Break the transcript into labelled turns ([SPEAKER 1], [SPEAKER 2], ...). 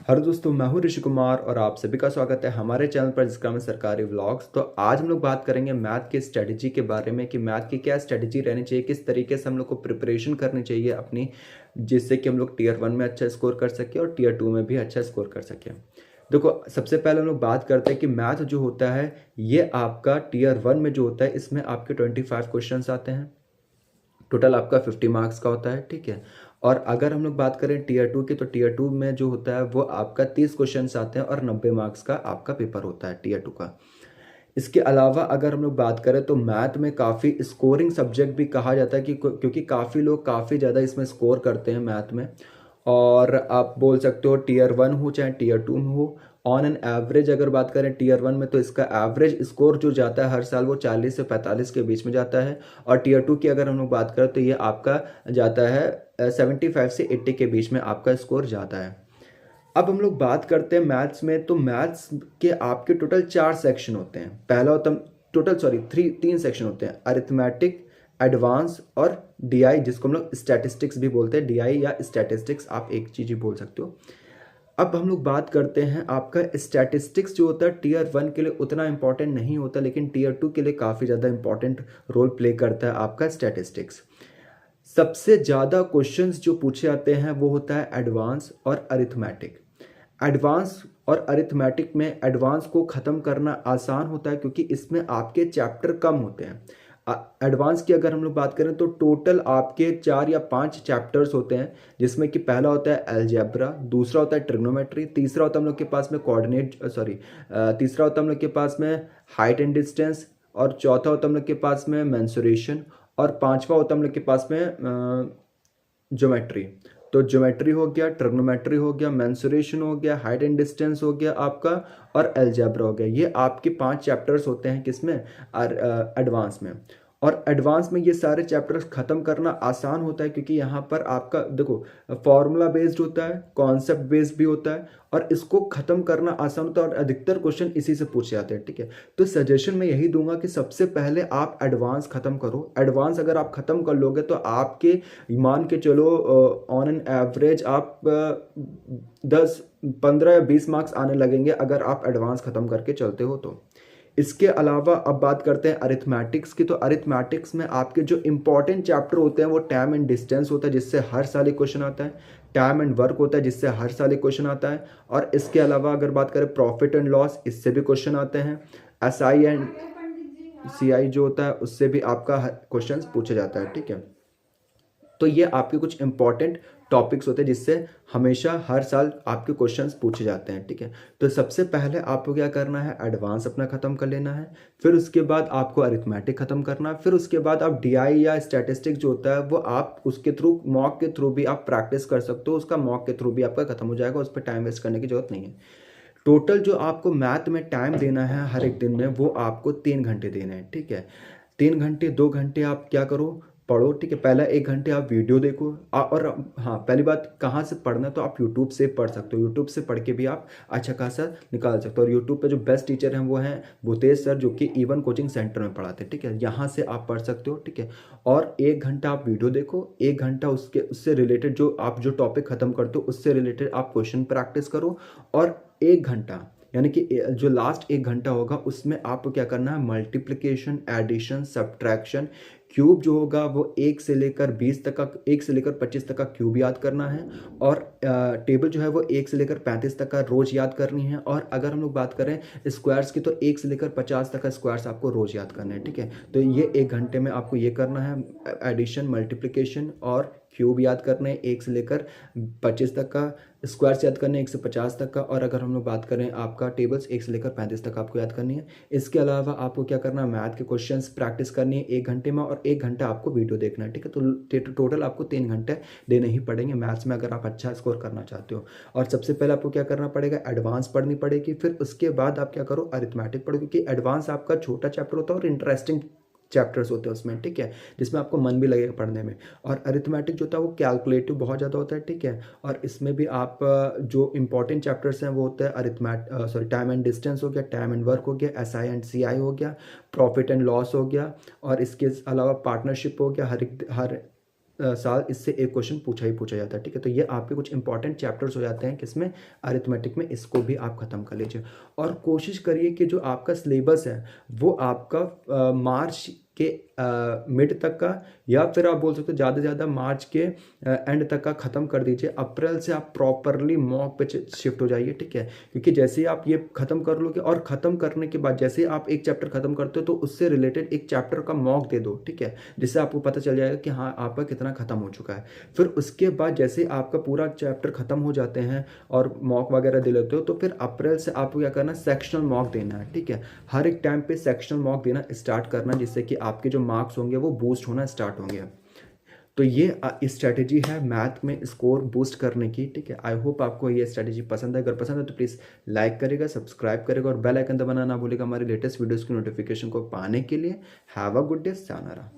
[SPEAKER 1] Hello दोस्तों, मैं हूं ऋषि कुमार और आप सभी का स्वागत है हमारे चैनल पर जिसका नाम है सरकारी व्लॉग्स। तो आज हम लोग बात करेंगे मैथ की स्ट्रेटजी के बारे में कि मैथ की क्या स्ट्रेटजी रहनी चाहिए, किस तरीके से हम लोग को प्रिपरेशन करनी चाहिए अपनी, जिससे कि हम लोग टीयर 1 में अच्छा स्कोर कर सकें और टीयर 2 में भी अच्छा स्कोर कर सकें। देखो, सबसे पहले हम लोग बात करते हैं कि मैथ जो होता है ये आपका टीयर 1 में जो होता है इसमें आपके 25 क्वेश्चन आते हैं। टोटल आपका 50 मार्क्स का होता है, ठीक है। और अगर हम लोग बात करें टीयर 2 की, तो टीयर 2 में जो होता है वो आपका 30 क्वेश्चन आते हैं और 90 मार्क्स का आपका पेपर होता है टीयर 2 का। इसके अलावा अगर हम लोग बात करें तो मैथ में काफ़ी स्कोरिंग सब्जेक्ट भी कहा जाता है कि क्योंकि काफ़ी लोग काफ़ी ज़्यादा इसमें स्कोर करते हैं मैथ में। और आप बोल सकते हो टीयर 1 हो चाहे टीयर 2 में हो, ऑन एन एवरेज अगर बात करें टीयर 1 में तो इसका एवरेज स्कोर जो जाता है हर साल वो 40 से 45 के बीच में जाता है। और टीयर 2 की अगर हम लोग बात करें तो ये आपका जाता है 75 से 80 के बीच में आपका स्कोर जाता है। अब हम लोग बात करते हैं मैथ्स में, तो मैथ्स के आपके टोटल 4 सेक्शन होते हैं। पहला होता है टोटल सॉरी तीन सेक्शन होते हैं, अरिथमेटिक, एडवांस और डीआई, जिसको हम लोग स्टैटिस्टिक्स भी बोलते हैं। डीआई या स्टैटिस्टिक्स आप एक चीज़ ही बोल सकते हो। अब हम लोग बात करते हैं आपका स्टैटिस्टिक्स जो होता है टीयर 1 के लिए उतना इंपॉर्टेंट नहीं होता, लेकिन टीयर 2 के लिए काफ़ी ज़्यादा इंपॉर्टेंट रोल प्ले करता है आपका स्टैटिस्टिक्स। सबसे ज़्यादा क्वेश्चंस जो पूछे जाते हैं वो होता है एडवांस और अरिथमेटिक। एडवांस और अरिथमेटिक में एडवांस को ख़त्म करना आसान होता है क्योंकि इसमें आपके चैप्टर कम होते हैं। एडवांस की अगर हम लोग बात करें तो टोटल आपके 4 या 5 चैप्टर्स होते हैं, जिसमें कि पहला होता है अलजेब्रा, दूसरा होता है ट्रिग्नोमेट्री, तीसरा होता है हम लोग के पास में तीसरा होता है हम लोग के पास में हाइट एंड डिस्टेंस, और चौथा होता है हम लोग के पास में मेंसुरेशन, और पांचवा होता है हम लोग के पास में ज्योमेट्री। तो ज्योमेट्री हो गया, ट्रिग्नोमेट्री हो गया, मेंसुरेशन हो गया, हाइट एंड डिस्टेंस हो गया आपका, और अलजेब्रा हो गया। ये आपके 5 चैप्टर्स होते हैं किसमें, एडवांस में। और एडवांस में ये सारे चैप्टर्स खत्म करना आसान होता है क्योंकि यहाँ पर आपका देखो फॉर्मूला बेस्ड होता है, कॉन्सेप्ट बेस्ड भी होता है, और इसको खत्म करना आसान होता है और अधिकतर क्वेश्चन इसी से पूछे जाते हैं, ठीक है। तो सजेशन मैं यही दूंगा कि सबसे पहले आप एडवांस खत्म करो। एडवांस अगर आप खत्म कर लोगे तो आपके मान के चलो ऑन एन एवरेज आप 10 15 या 20 मार्क्स आने लगेंगे अगर आप एडवांस खत्म करके चलते हो तो। इसके अलावा अब बात करते हैं अरिथमेटिक्स की, तो अरिथमेटिक्स में आपके जो इंपॉर्टेंट चैप्टर होते हैं वो टाइम एंड डिस्टेंस होता है, जिससे हर साल एक क्वेश्चन आता है। टाइम एंड वर्क होता है, जिससे हर साल एक क्वेश्चन आता है। और इसके अलावा अगर बात करें प्रॉफिट एंड लॉस, इससे भी क्वेश्चन आते हैं। एसआई एंड सीआई जो होता है उससे भी आपका क्वेश्चन पूछा जाता है, ठीक है। तो ये आपके कुछ इंपॉर्टेंट टॉपिक्स होते हैं जिससे हमेशा हर साल आपके क्वेश्चंस पूछे जाते हैं, ठीक है। तो सबसे पहले आपको क्या करना है, एडवांस अपना खत्म कर लेना है। फिर उसके बाद आपको अरिथमेटिक खत्म करना है। फिर उसके बाद आप डीआई या स्टैटिस्टिक्स जो होता है वो आप उसके थ्रू, मॉक के थ्रू भी आप प्रैक्टिस कर सकते हो। उसका मॉक के थ्रू भी आपका खत्म हो जाएगा, उस पर टाइम वेस्ट करने की जरूरत नहीं है। टोटल जो आपको मैथ में टाइम देना है हर एक दिन में वो आपको 3 घंटे देने हैं, ठीक है। 3 घंटे, 2 घंटे आप क्या करो, पढ़ो, ठीक है। पहला 1 घंटे आप वीडियो देखो। और हाँ, पहली बात कहाँ से पढ़ना है तो आप यूट्यूब से पढ़ सकते हो। यूट्यूब से पढ़ के भी आप अच्छा खासा निकाल सकते हो। और यूट्यूब पे जो बेस्ट टीचर हैं वो हैं भूतेश सर, जो कि इवन कोचिंग सेंटर में पढ़ाते हैं, ठीक है। यहाँ से आप पढ़ सकते हो, ठीक है। और 1 घंटा आप वीडियो देखो, 1 घंटा उससे रिलेटेड जो आप जो टॉपिक खत्म करते हो उससे रिलेटेड आप क्वेश्चन प्रैक्टिस करो। और 1 घंटा यानी कि जो लास्ट 1 घंटा होगा उसमें आपको क्या करना है, मल्टीप्लिकेशन, एडिशन, सब्ट्रैक्शन, क्यूब जो होगा वो 1 से लेकर 20 तक का, 1 से लेकर 25 तक का क्यूब याद करना है। और टेबल जो है वो 1 से लेकर 35 तक का रोज याद करनी है। और अगर हम लोग बात करें स्क्वायर्स की तो 1 से लेकर 50 तक का स्क्वायर्स आपको रोज याद करना है, ठीक है। तो ये 1 घंटे में आपको ये करना है, एडिशन, मल्टीप्लिकेशन और क्यूब याद करने हैं 1 से लेकर 25 तक का, स्क्वायर्स याद करने 1 से 50 तक का। और अगर हम लोग बात करें आपका टेबल्स 1 से लेकर 35 तक आपको याद करनी है। इसके अलावा आपको क्या करना है, मैथ के क्वेश्चंस प्रैक्टिस करनी है 1 घंटे में, और 1 घंटा आपको वीडियो देखना है, ठीक है। तो टोटल आपको 3 घंटे देने ही पड़ेंगे मैथ्स में अगर आप अच्छा स्कोर करना चाहते हो। और सबसे पहले आपको क्या करना पड़ेगा, एडवांस पढ़नी पड़ेगी। फिर उसके बाद आप क्या करो, अरिथमेटिक पढ़ो, क्योंकि एडवांस आपका छोटा चैप्टर होता है और इंटरेस्टिंग चैप्टर्स होते हैं उसमें, ठीक है, जिसमें आपको मन भी लगेगा पढ़ने में। और अरिथमेटिक जो होता है वो कैलकुलेटिव बहुत ज़्यादा होता है, ठीक है। और इसमें भी आप जो इंपॉर्टेंट चैप्टर्स हैं वो होते हैं टाइम एंड डिस्टेंस हो गया, टाइम एंड वर्क हो गया, एसआई एंड सीआई हो गया, प्रॉफिट एंड लॉस हो गया, और इसके अलावा पार्टनरशिप हो गया, हर साल इससे एक क्वेश्चन पूछा ही पूछा जाता है। ठीक है, तो ये आपके कुछ इंपॉर्टेंट चैप्टर्स हो जाते हैं किसमें, अरिथमेटिक में। इसको भी आप खत्म कर लीजिए और कोशिश करिए कि जो आपका सिलेबस है वो आपका मार्च के मिड तक का, या फिर आप बोल सकते हो ज़्यादा से ज़्यादा मार्च के एंड तक का ख़त्म कर दीजिए। अप्रैल से आप प्रॉपरली मॉक पे शिफ्ट हो जाइए। ठीक है, क्योंकि जैसे ही आप ये ख़त्म कर लोगे और ख़त्म करने के बाद जैसे ही आप एक चैप्टर ख़त्म करते हो तो उससे रिलेटेड एक चैप्टर का मॉक दे दो। ठीक है, जिससे आपको पता चल जाएगा कि हाँ आपका कितना ख़त्म हो चुका है। फिर उसके बाद जैसे ही आपका पूरा चैप्टर ख़त्म हो जाते हैं और मॉक वगैरह दे लेते हो तो फिर अप्रैल से आपको क्या करना है, सेक्शनल मॉक देना है। ठीक है, हर एक टाइम पे सेक्शनल मॉक देना स्टार्ट करना, जिससे कि आपके जो मार्क्स होंगे वो बूस्ट होना स्टार्ट होंगे। तो ये स्ट्रैटेजी है मैथ में स्कोर बूस्ट करने की। ठीक है, आई होप आपको ये स्ट्रैटेजी पसंद है। अगर पसंद है तो प्लीज़ लाइक करेगा, सब्सक्राइब करेगा और बेल आइकन दबाना ना भूलेगा हमारे लेटेस्ट वीडियोस की नोटिफिकेशन को पाने के लिए। Have a good day, sayonara.